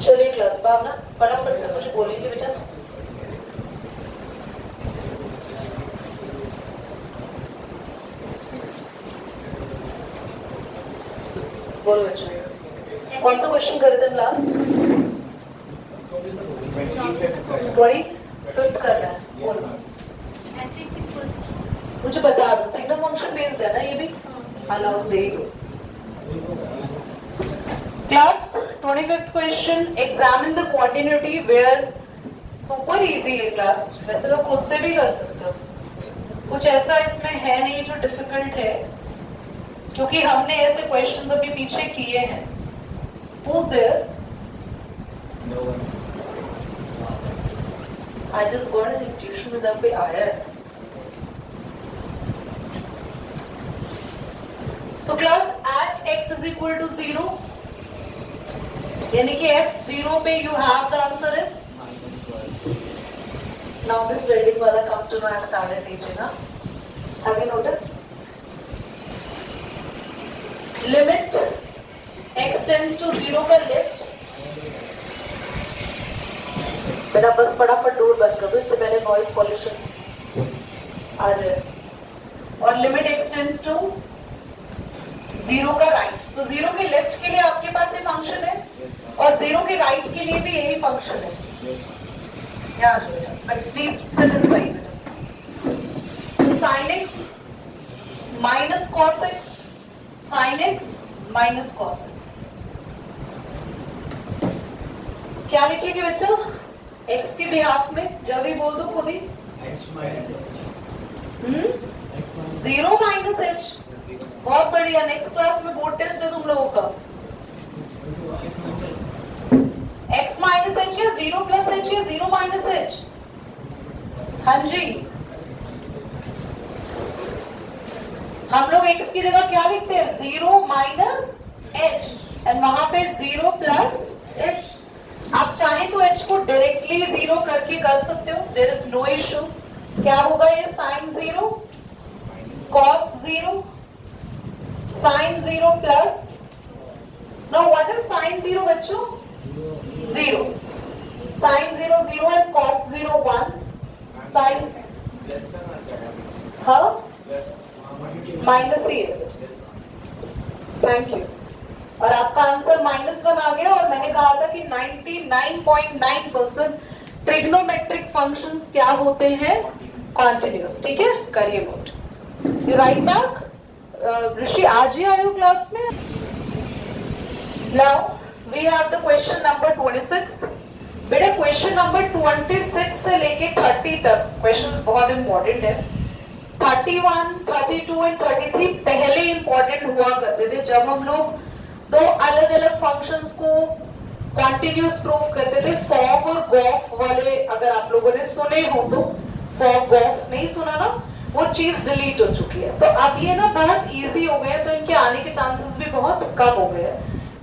चलिए क्लास भावना फटाफट से कुछ बोलेंगे बेटा। बोलो बच्चों, कौन सा क्वेश्चन कर रहे थे लास्ट? 25th कर रहा है। बोलो। मुझे बता दो, सिग्नल फंक्शन बेस्ड है ना ये भी? अलाउ दे दो। Class 25th question, examine the continuity where. Super easy है क्लास, वैसे तो खुद से भी कर सकते हो, कुछ ऐसा इसमें है नहीं जो डिफिकल्ट है, क्योंकि हमने ऐसे क्वेश्चंस अभी पीछे किए हैं। Who's there? No one. I just got an intuition में कोई आया है। So class at x is equal to 0, यानी कि f 0 पे you have the answer is now this welding वाला come to know I started teaching ना। Have you noticed? Limit x tends to 0 का लिफ्ट, बेटा बस फटाफट डोर बंद कर दो, इससे पहले नॉइज पॉल्यूशन आ जाए। और लिमिट x टेंड्स टू 0 का राइट, तो 0 के लेफ्ट के लिए आपके पास ये फंक्शन है और 0 के राइट के लिए भी यही फंक्शन है। यहाँ आ जाओ बेटा, but please sit in side बेटा। तो sin x minus cos x, sin x minus cos x, क्या लिखेंगे बच्चों x के बिहाफ में? जल्दी बोल दो खुद ही। X minus H. 0 minus h, बहुत बढ़िया। नेक्स्ट क्लास में बोर्ड टेस्ट है तुम लोगों का। x माइनस h या 0 प्लस h या 0 माइनस h? हाँ जी, हम लोग x की जगह क्या लिखते हैं? 0 माइनस h, एंड वहां पे 0 प्लस h। आप चाहे तो h को डायरेक्टली 0 करके कर सकते हो, देयर इज नो इश्यूज। क्या होगा ये? sin 0 cos 0 sin 0 plus, now what is sin 0 बच्चों? 0, sin 0 0 and cos 0 1, sin हाँ माइनस ही है। Thank you. और आपका आंसर -1 आ गया, और मैंने कहा था कि 99.9% ट्रिग्नोमेट्रिक फंक्शंस क्या होते हैं? कॉन्टिन्यूअस। ठीक है, करिए note. You write back. Rishi आज ही आए हो क्लास में? Now we have the question number 26। बेटा क्वेश्चन नंबर 26 से लेके 30 तक क्वेश्चंस बहुत इंपॉर्टेंट है। 31, 32 एंड 33 पहले इंपॉर्टेंट हुआ करते थे, जब हम लोग दो अलग अलग फंक्शंस को कॉन्टिन्यूअस प्रूव करते थे। फॉग और गॉफ वाले अगर आप लोगों ने सुने हो तो, फॉग गॉफ नहीं सुना ना, वो चीज डिलीट हो चुकी है। तो अब ये ना बहुत इजी हो गए, तो इनके आने के चांसेस भी बहुत कम हो गए।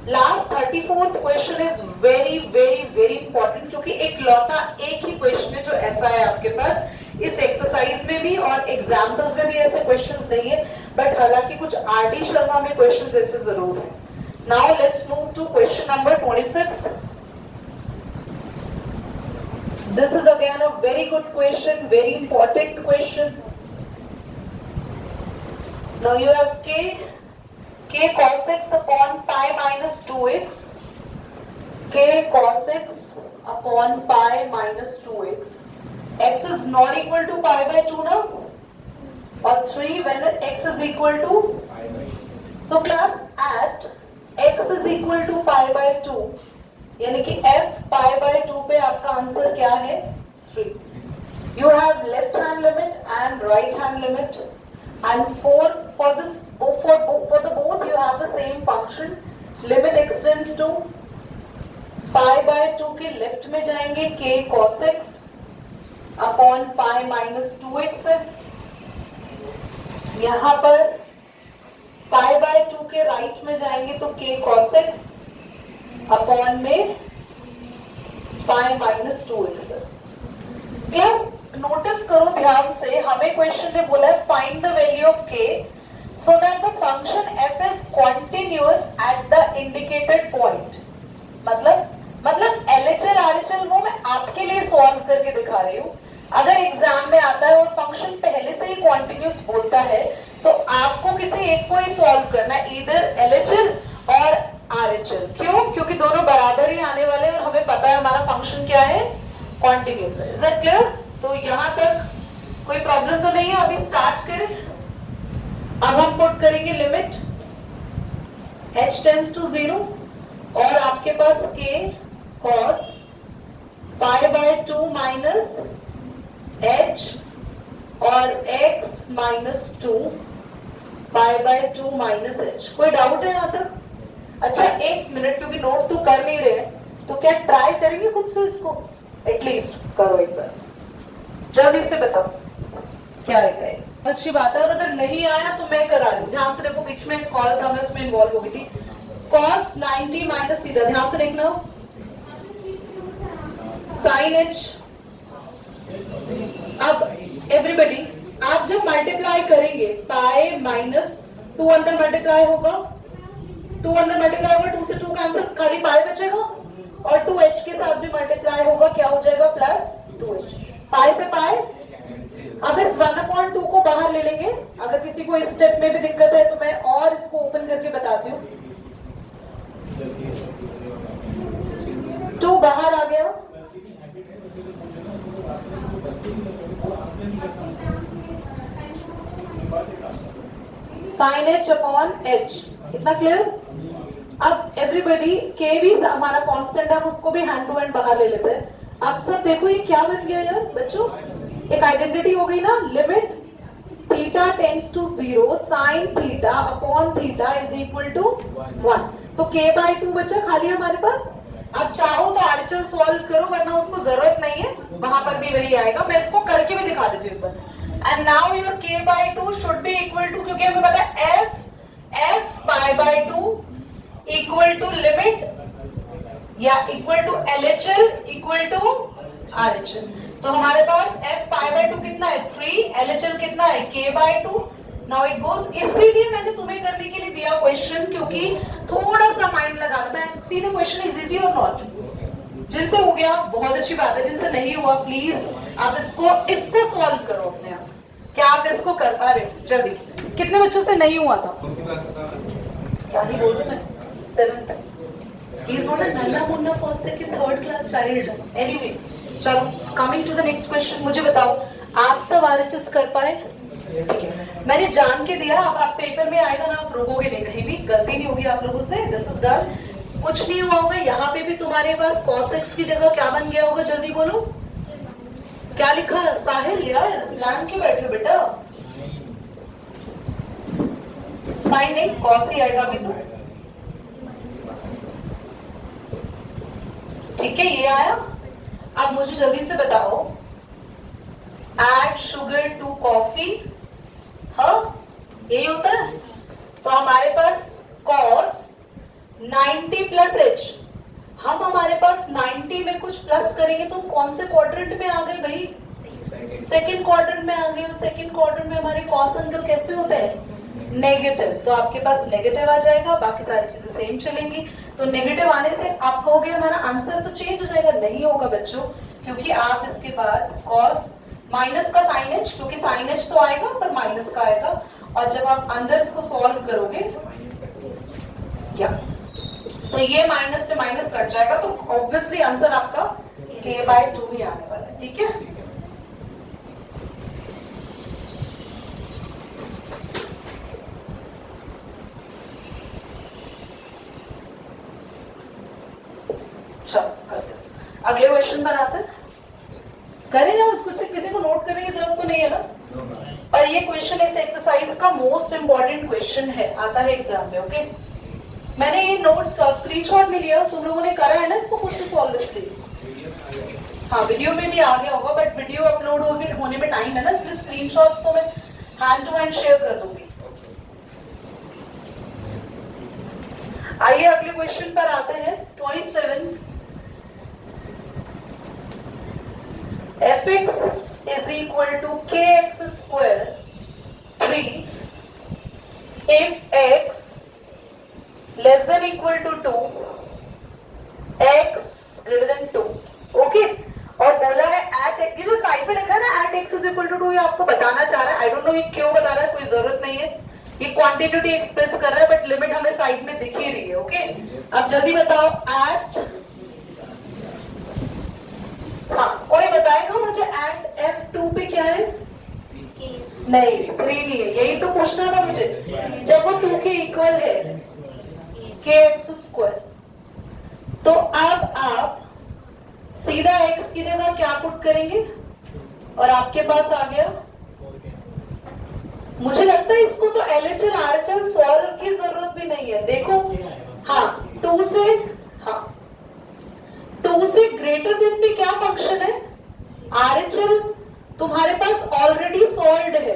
Last 34th question is very very very important, क्योंकि एक लौता एक ही क्वेश्चन है जो ऐसा है आपके पास। इस एक्सरसाइज में भी और एग्जाम्पल्स में भी ऐसे क्वेश्चंस नहीं है, बट हालांकि कुछ आर.डी. शर्मा में क्वेश्चंस ऐसे जरूर है। Now let's move to question number 26. This is again a very good question, very important question. Now you have k cos x upon pi minus 2x, k cos x upon pi minus 2x. X is not equal to pi by 2 now, or 3 when x is equal to, so class at x is equal to pi by 2, यानी कि f pi by 2 पे आपका answer क्या है? 3. You have left hand limit and right hand limit, and for the both you have the same function. Limit x tends to pi by 2 के left में जाएंगे k cos x upon pi minus 2x है। यहाँ पर पाई by 2 के right में जाएंगे तो k cos x अपॉन में pi minus 2x। Plus notice करो ध्यान से, हमें क्वेश्चन ने बोला है find the value of k so that the function f is continuous at the indicated point. मतलब सॉल्व करके दिखा रही हूँ। अगर एग्जाम में आता है और फंक्शन पहले से ही कॉन्टिन्यूस बोलता है तो आपको किसी एक को ही सॉल्व करना है, इधर LHL और RHL। क्यों? क्योंकि दोनों बराबर ही आने वाले हैं और हमें पता है हमारा फंक्शन क्या है, कॉन्टिन्यूस है। Is that clear? तो यहाँ तक कोई प्रॉब्लम तो नहीं है। अभी स्टार्ट करें। अब हम पुट करेंगे लिमिट h टेंड्स टू 0 और आपके पास k cos pi by 2 minus h और x minus 2 pi by 2 minus h। कोई डाउट है यहाँ तक? अच्छा एक मिनट, क्योंकि नोट तो कर नहीं रहे तो क्या ट्राई करेंगे खुद से इसको? एटलीस्ट करो एक बार, जल्दी से बताओ क्या है। अच्छी बात है। और अगर नहीं आया तो मैं करा लूं। ध्यान से देखो, बीच में एक कॉल था, मैं उसमें इन्वॉल्व हो गई थी। cos 90 माइनस थीटा, ध्यान से देखना। sin h। अब एवरीबडी आप जब मल्टीप्लाई करेंगे पाई माइनस 2 अंदर मल्टीप्लाई होगा, 2 अंदर मल्टीप्लाई होगा, 2 से 2 कैंसिल, खाली पाई बचेगा और 2h के साथ भी मल्टीप्लाई होगा, क्या हो जाएगा? Plus 2h। पाई से पाई। अब इस 1/2 को बाहर ले लेंगे। अगर किसी को इस स्टेप में भी दिक्कत है तो मैं और इसको ओपन करके बताती हूँ। 2 बाहर आ गया, sin h अपॉन h। इतना क्लियर? अब एवरीबडी के भी हमारा कांस्टेंट है, उसको भी हैंड टू हैंड बाहर ले लेते हैं। अब सब देखो ये क्या बन गया यार बच्चों, एक आइडेंटिटी हो गई ना। Limit theta tends to 0 sine theta upon theta is equal to 1। तो k बाय 2 बचा खाली हमारे पास। अब चाहो तो RHL सॉल्व करो, वरना उसको जरूरत नहीं है, वहां पर भी वही आएगा। मैं इसको करके भी दिखा देती हूँ एक बार। And now your k by 2 should be equal to, क्योंकि हमें पता है f pi by 2 equal to limit या equal to LHL equal to RHL। तो हमारे पास f पाई बाय 2 कितना है? 3। LHL कितना है? k by 2। Now it goes. इसीलिए मैंने तुम्हें करने के लिए दिया क्वेश्चन, क्योंकि थोड़ा सा माइंड लगाना था। See the question is easy और नॉट? जिनसे हो गया बहुत अच्छी बात है, जिनसे नहीं हुआ प्लीज आप इसको सॉल्व करो अपने आप। क्या आप इसको कर पा रहे हो? जल्दी। कितने बच्चों से नहीं हुआ था? क्या ही बोल रही मैं? 7th तक। He is not a नन्ना मुन्ना first second third class child. Anyway चलो coming to the next question. मुझे बताओ आप सब RHS कर पाए? ठीक है, मैंने जान के दिया। अब आप पेपर में आएगा ना, आप रोकोगे नहीं, कहीं भी गलती नहीं होगी आप लोगों से। This is done. कुछ नहीं हुआ होगा। यहाँ पे भी तुम्हारे पास cos x की जगह क्या बन गया होगा? जल्दी बोलो क्या लिखा? साहिल यार प्लान क्यों बैठे हो बेटा? साइन नहीं, cos ही आएगा अभी से। ठीक है, ये आया। अब मुझे जल्दी से बताओ, एड शुगर टू कॉफी, हाँ यही होता है। तो हमारे पास cos 90 प्लस h, हम हमारे पास 90 में कुछ प्लस करेंगे तो कौन से क्वाड्रेंट में आ गए भाई? सेकंड क्वाड्रेंट में आ गए। सेकंड क्वाड्रेंट में हमारे cos अंकल कैसे होते हैं? नेगेटिव। तो आपके पास नेगेटिव आ जाएगा, बाकी सारी चीजें सेम चलेंगी। तो नेगेटिव आने से आप कहोगे हमारा आंसर तो चेंज हो जाएगा। नहीं होगा बच्चों, क्योंकि आप इसके बाद cos माइनस का sin h, क्योंकि sin h तो आएगा पर माइनस का आएगा। और जब आप अंदर इसको सॉल्व करोगे या तो ये माइनस से माइनस कट जाएगा, तो ऑब्वियसली आंसर आपका k बाय 2 ही आने वाला है। ठीक है, अगले क्वेश्चन पर आते हैं। करें ना, कुछ किसी को नोट करने की जरूरत तो नहीं है ना? पर ये क्वेश्चन इस एक्सरसाइज का मोस्ट इंपॉर्टेंट क्वेश्चन है, आता है एग्जाम में। ओके, मैंने ये नोट स्क्रीनशॉट में लिया, तुम लोगों ने करा है ना इसको खुद से सॉल्व इसलिए। हाँ वीडियो में भी आ गया होगा, बट वीडियो अपलोड होने में टाइम है ना, इसलिए स्क्रीनशॉट्स तो मैं हैंड टू हैंड शेयर कर दूंगी। आइए अगले क्वेश्चन पर आते हैं। 27 fx is equal to kx square 3 if x less than equal to 2 x greater than 2। Okay, और बोला है इक्वल टू 2 ये आपको बताना चाह रहा है। आई डोंट नो ये क्यों बता रहा है, कोई जरूरत नहीं है। ये क्वांटिटी एक्सप्रेस कर रहा है बट लिमिट हमें साइड में दिख ही रही है। ओके, अब जल्दी बताओ एट, हाँ कोई बताएगा मुझे एट F2 पे क्या है? नहीं 3 नहीं है, यही तो पूछना था मुझे। जब वो 2 के इक्वल है kx², तो अब आप सीधा x की जगह क्या पुट करेंगे और आपके पास आ गया। मुझे लगता है इसको तो LHL RHL सॉल्व की जरूरत भी नहीं है। देखो हाँ 2 से, हाँ 2 से ग्रेटर देन पे क्या फंक्शन है? RHL तुम्हारे पास ऑलरेडी सॉल्व्ड है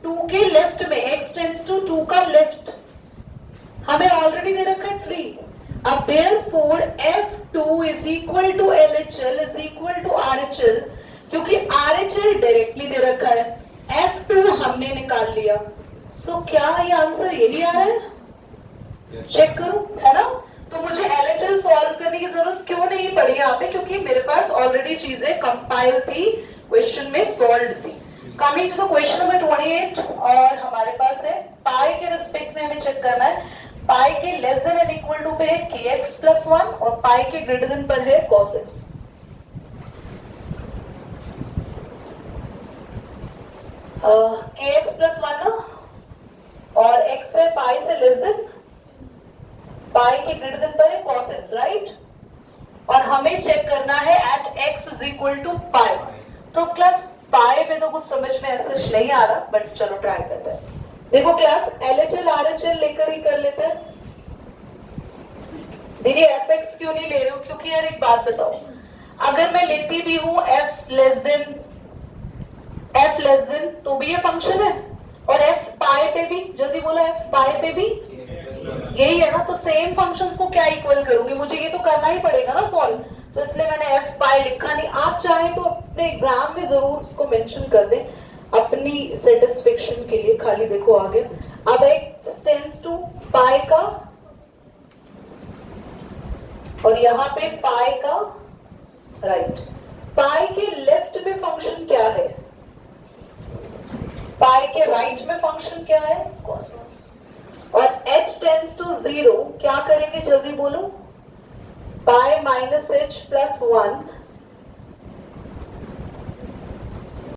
2 के लेफ्ट में, x टेंड्स टू 2 का लेफ्ट हमें ऑलरेडी दे रखा है 3। अब therefore F2 is equal to LHL is equal to RHL, क्योंकि RHL डायरेक्टली दे रखा है, F2 हमने निकाल लिया। सो क्या ये आंसर यही आ रहा है? चेक करो, है ना? तो मुझे LHL सॉल्व करने की जरूरत क्यों नहीं पड़ी यहाँ पे, क्योंकि मेरे पास ऑलरेडी चीजें कंपाइल थी, क्वेश्चन में सॉल्व थी। Coming to the question number 28, और हमारे पास है पाई के रिस्पेक्ट में हमें चेक करना है। पाई के less than and equal to पे है kx+1 और पाई के ग्रेटर देन पर है cos x। kx+1 ना, और x है पाई से लेस देन, पाई के ग्रेटर देन पर है cos x, राइट? और हमें चेक करना है at x is equal to pi. तो क्लास पाई में तो कुछ समझ में ऐसा नहीं आ रहा, बट चलो ट्राई करते हैं। देखो क्लास LHL RHL लेकर ही कर लेते हैं। दीदी fx क्यों नहीं ले रहे हो? क्योंकि यार एक बात बताओ, अगर मैं लेती भी हूं f लेस देन तो भी ये फंक्शन है, और f पाई पे भी, जल्दी बोला f पाई पे भी यही है ना, तो सेम फंक्शंस को क्या इक्वल करूंगी? मुझे ये तो करना ही पड़ेगा ना सॉल्व, तो इसलिए मैंने f पाई लिखा नहीं। आप चाहें तो अपने एग्जाम में जरूर उसको मेंशन कर दें अपनी सेटिस्फेक्शन के लिए। खाली देखो आगे, अब x टेंड्स टू पाई का, और यहाँ पे पाई का राइट। पाई के लेफ्ट में फंक्शन क्या है? पाई के राइट में फंक्शन क्या है? cos। और h टेंड्स टू 0 क्या करेंगे? जल्दी बोलो। Pi minus h plus 1